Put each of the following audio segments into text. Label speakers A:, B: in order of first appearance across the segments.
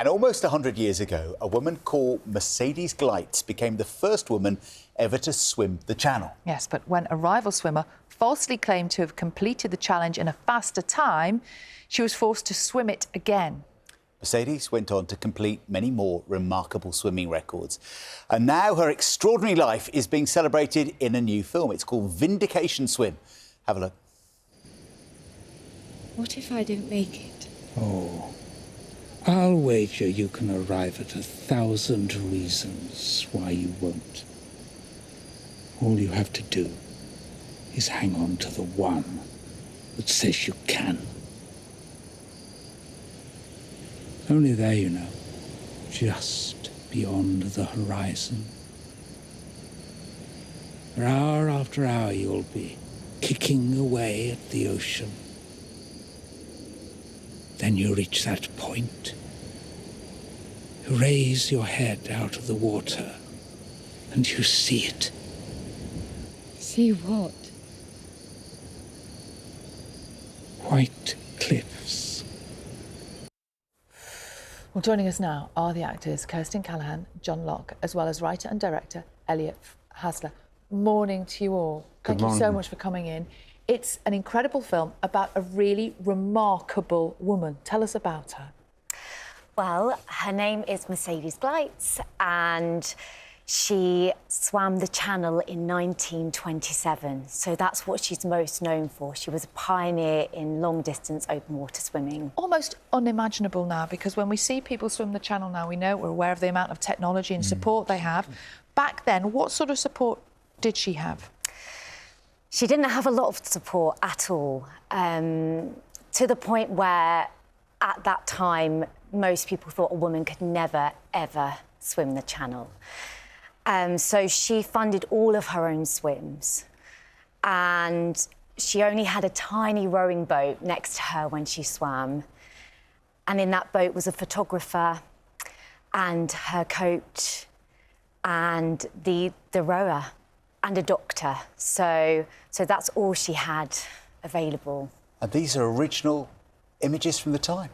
A: And almost 100 years ago, a woman called Mercedes Gleitze became the first woman ever to swim the channel.
B: Yes, but when a rival swimmer falsely claimed to have completed the challenge in a faster time, she was forced to swim it again.
A: Mercedes went on to complete many more remarkable swimming records. And now her extraordinary life is being celebrated in a new film. It's called Vindication Swim. Have a look.
C: What if I don't make it?
D: Oh, I'll wager you can arrive at 1,000 reasons why you won't. All you have to do is hang on to the one that says you can. Only there, you know, just beyond the horizon. For hour after hour you'll be kicking away at the ocean. Then you reach that point. You raise your head out of the water and you see it.
C: See what?
D: White cliffs.
B: Well, joining us now are the actors Kirsten, Callaghan, John Locke, as well as writer and director Elliot Hasler. Morning to you all. Thank you so much for coming in. It's an incredible film about a really remarkable woman. Tell us about her.
E: Well, her name is Mercedes Gleitze, and she swam the channel in 1927. So that's what she's most known for. She was a pioneer in long-distance open water swimming.
B: Almost unimaginable now, because when we see people swim the channel now, we're aware of the amount of technology and support they have. Back then, what sort of support did she have?
E: She didn't have a lot of support at all, to the point where, at that time, most people thought a woman could never, ever swim the channel. So she funded all of her own swims, and she only had a tiny rowing boat next to her when she swam. And in that boat was a photographer and her coach and the rower and a doctor. So that's all she had available.
A: And these are original images from the time.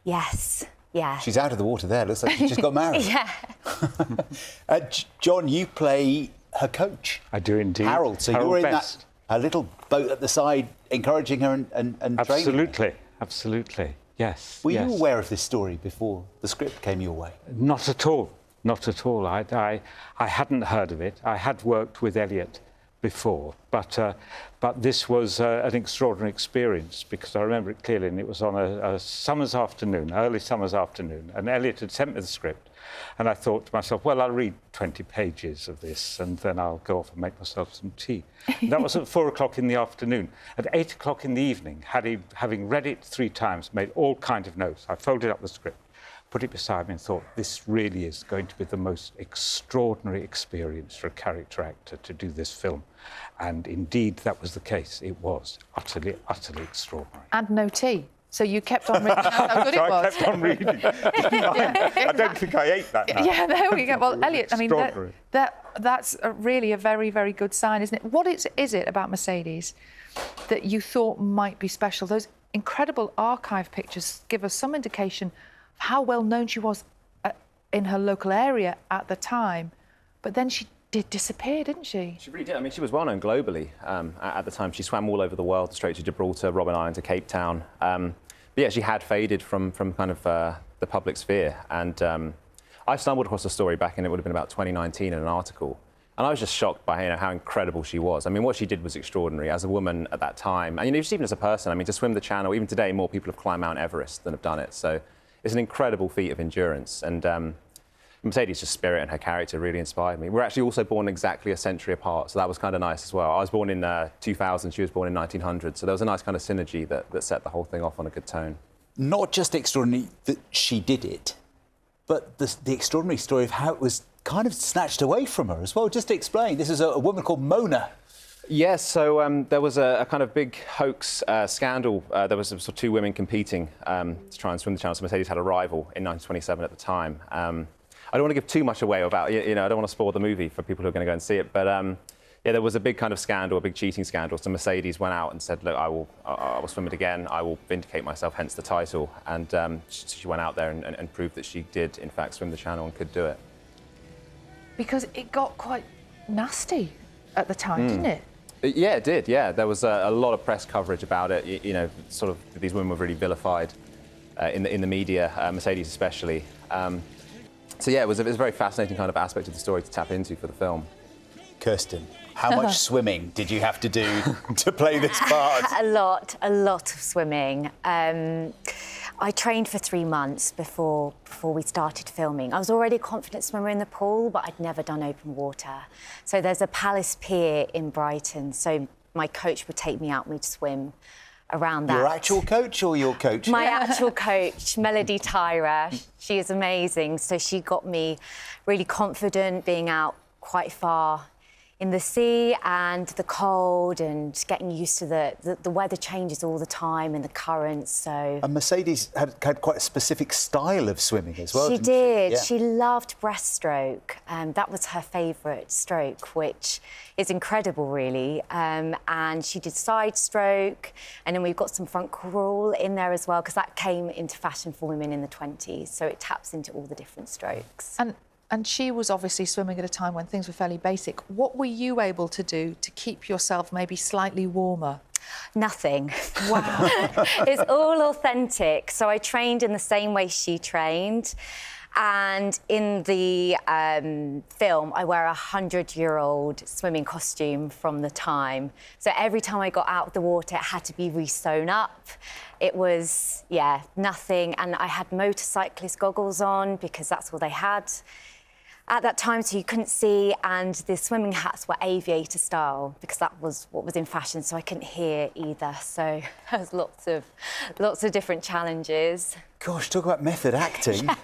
E: Yes, yeah.
A: She's out of the water there. Looks like she just got married.
E: Yeah.
A: John, you play her coach.
F: I do indeed.
A: Harold. So
F: Harold
A: you're in
F: Best.
A: that little boat at the side, encouraging her and
F: Absolutely,
A: training her.
F: absolutely. Yes.
A: Were
F: yes.
A: you aware of this story before the script came your way?
F: Not at all. Not at all. I hadn't heard of it. I had worked with Elliot before, but this was an extraordinary experience, because I remember it clearly, and it was on a summer's afternoon, early summer's afternoon, and Elliot had sent me the script, and I thought to myself, well, I'll read 20 pages of this, and then I'll go off and make myself some tea. That was at 4 o'clock in the afternoon. At 8 o'clock in the evening, having read it 3 times, made all kinds of notes, I folded up the script, put it beside me and thought, this really is going to be the most extraordinary experience for a character actor to do this film. And indeed, that was the case. It was utterly, utterly extraordinary.
B: And no tea. So you kept on reading. That's how good
F: So
B: it was.
F: I kept on reading. I don't think I ate that now.
B: Yeah, there we go. Well, Elliot, I mean, that's really a very, very good sign, isn't it? What is it about Mercedes that you thought might be special? Those incredible archive pictures give us some indication of how well known she was in her local area at the time. But then she did disappear, didn't she?
G: She really did. I mean, she was well known globally at the time. She swam all over the world, straight to Gibraltar, Robben Island to Cape Town. But yeah, she had faded from kind of the public sphere. And I stumbled across the story back in, it would have been about 2019, in an article. And I was just shocked by how incredible she was. I mean, what she did was extraordinary as a woman at that time. And just even as a person, I mean, to swim the channel, even today, more people have climbed Mount Everest than have done it. So it's an incredible feat of endurance. And Mercedes' spirit and her character really inspired me. We're actually also born exactly a century apart, so that was kind of nice as well. I was born in 2000, she was born in 1900, so there was a nice kind of synergy that set the whole thing off on a good tone.
A: Not just extraordinary that she did it, but the extraordinary story of how it was kind of snatched away from her as well. Just to explain, this is a woman called Mona.
G: Yes, so there was a kind of big hoax scandal. There was sort of 2 women competing to try and swim the channel, so Mercedes had a rival in 1927 at the time. I don't want to give too much away about, I don't want to spoil the movie for people who are going to go and see it, but Yeah, there was a big kind of scandal, a big cheating scandal. So Mercedes went out and said, look, I will swim it again. I will vindicate myself, hence the title. And she went out there and proved that she did, in fact, swim the channel and could do it.
B: Because it got quite nasty at the time, didn't it?
G: Yeah, it did, yeah. There was a lot of press coverage about it. You know, sort of these women were really vilified in the media, Mercedes especially. So yeah, it was a very fascinating kind of aspect of the story to tap into for the film.
A: Kirsten, how much swimming did you have to do to play this part?
E: A lot of swimming. I trained for 3 months before we started filming. I was already a confident swimmer in the pool, but I'd never done open water. So there's a Palace Pier in Brighton, so my coach would take me out and we'd swim around that.
A: Your actual coach or your coach?
E: My actual coach, Melody Tyra. She is amazing. So she got me really confident being out quite far in the sea and the cold and getting used to the weather changes all the time and the currents, so...
A: And Mercedes had quite a specific style of swimming as well,
E: She
A: didn't
E: did.
A: Yeah.
E: She loved breaststroke. That was her favourite stroke, which is incredible, really. And she did side stroke, and then we've got some front crawl in there as well, because that came into fashion for women in the 20s, so it taps into all the different strokes.
B: And she was obviously swimming at a time when things were fairly basic. What were you able to do to keep yourself maybe slightly warmer?
E: Nothing.
B: Wow.
E: It's all authentic. So I trained in the same way she trained. And in the film, I wear a 100-year-old swimming costume from the time. So every time I got out of the water, it had to be re-sewn up. It was, yeah, nothing. And I had motorcyclist goggles on because that's all they had at that time, so you couldn't see, and the swimming hats were aviator style because that was what was in fashion, so I couldn't hear either. So there was lots of different challenges.
A: Gosh, talk about method acting. Yeah.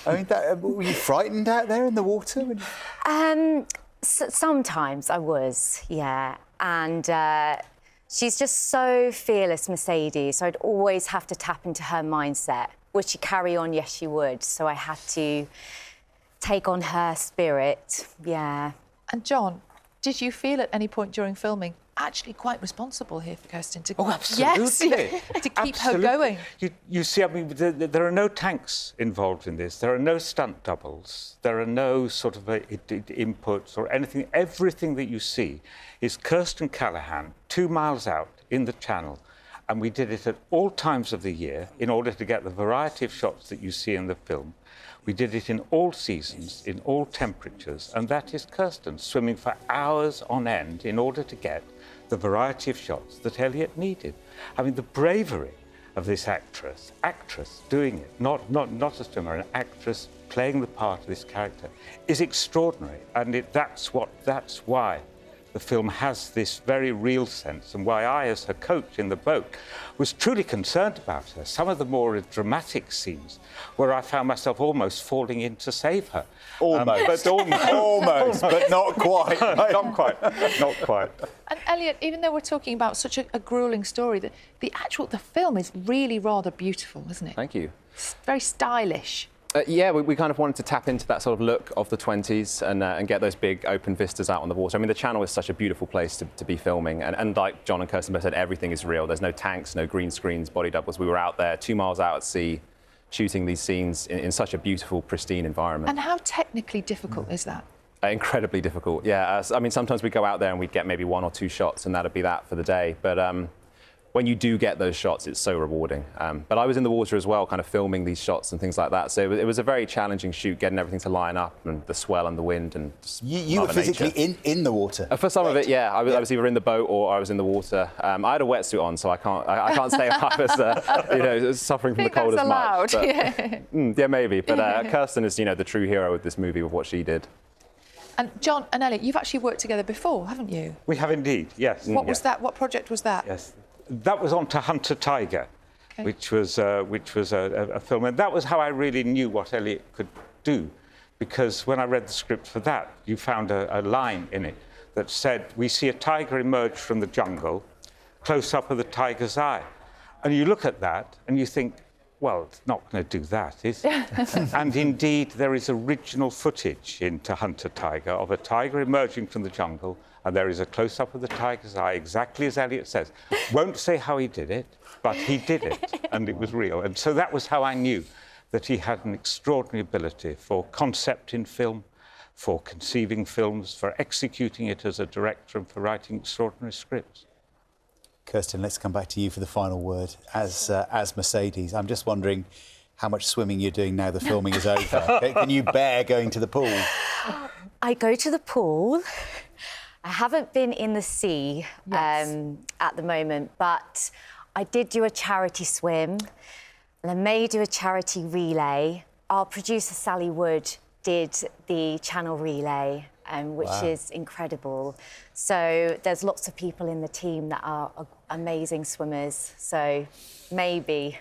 A: I mean, were you frightened out there in the water?
E: Sometimes I was, yeah. And she's just so fearless, Mercedes, so I'd always have to tap into her mindset. Would she carry on? Yes, she would. So I had to take on her spirit, yeah.
B: And John, did you feel at any point during filming actually quite responsible here for Kirsten to...
F: Oh, absolutely.
B: Yes, to keep her going?
F: You see, I mean, there are no tanks involved in this. There are no stunt doubles. There are no sort of inputs or anything. Everything that you see is Kirsten Callaghan 2 miles out in the channel. And we did it at all times of the year in order to get the variety of shots that you see in the film. We did it in all seasons, in all temperatures, and that is Kirsten swimming for hours on end in order to get the variety of shots that Elliot needed. I mean, the bravery of this actress doing it, not a swimmer, an actress playing the part of this character, is extraordinary, and that's why the film has this very real sense, and why I, as her coach in the boat, was truly concerned about her. Some of the more dramatic scenes where I found myself almost falling in to save her.
A: Almost. Almost, but not quite.
F: Not quite.
B: And Elliot, even though we're talking about such a gruelling story, the film is really rather beautiful, isn't it?
G: Thank you.
B: It's very stylish.
G: Yeah, we kind of wanted to tap into that sort of look of the 20s and get those big open vistas out on the water. I mean, the channel is such a beautiful place to be filming. And like John and Kirsten both said, everything is real. There's no tanks, no green screens, body doubles. We were out there 2 miles out at sea shooting these scenes in such a beautiful, pristine environment.
B: And how technically difficult is that?
G: Incredibly difficult, yeah. I mean, sometimes we'd go out there and we'd get maybe 1 or 2 shots and that'd be that for the day. But when you do get those shots, it's so rewarding. But I was in the water as well, kind of filming these shots and things like that. So it was a very challenging shoot, getting everything to line up and the swell and the wind and
A: You were physically in the water?
G: For some of it, yeah. I was either in the boat or I was in the water. I had a wetsuit on, so I can't say I was suffering from the cold as much. But, yeah, maybe. But Kirsten is, the true hero of this movie with what she did.
B: And John and Elliot, you've actually worked together before, haven't you?
F: We have indeed, yes.
B: What was that? What project was that?
F: Yes. That was on To Hunt a Tiger, okay. which was a film, and that was how I really knew what Elliot could do, because when I read the script for that, you found a line in it that said, "We see a tiger emerge from the jungle, close up of the tiger's eye," and you look at that and you think, well, it's not going to do that, is it? And indeed, there is original footage in To Hunt a Tiger of a tiger emerging from the jungle and there is a close-up of the tiger's eye, exactly as Elliot says. Won't say how he did it, but he did it, and it was real. And so that was how I knew that he had an extraordinary ability for concept in film, for conceiving films, for executing it as a director, and for writing extraordinary scripts.
A: Kirsten, let's come back to you for the final word. As Mercedes, I'm just wondering how much swimming you're doing now the filming is over. Can you bear going to the pool?
E: I go to the pool. I haven't been in the sea at the moment, but I did do a charity swim, and I may do a charity relay. Our producer, Sally Wood, did the channel relay, which is incredible. So there's lots of people in the team that are amazing swimmers. So maybe,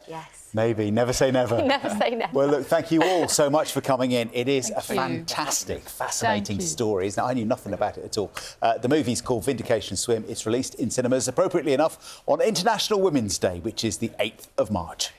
E: yes.
A: Maybe. Never say never.
E: Never say never.
A: Well, look, thank you all so much for coming in. It is a fantastic, fascinating story. Now, I knew nothing about it at all. The movie's called Vindication Swim. It's released in cinemas, appropriately enough, on International Women's Day, which is the 8th of March.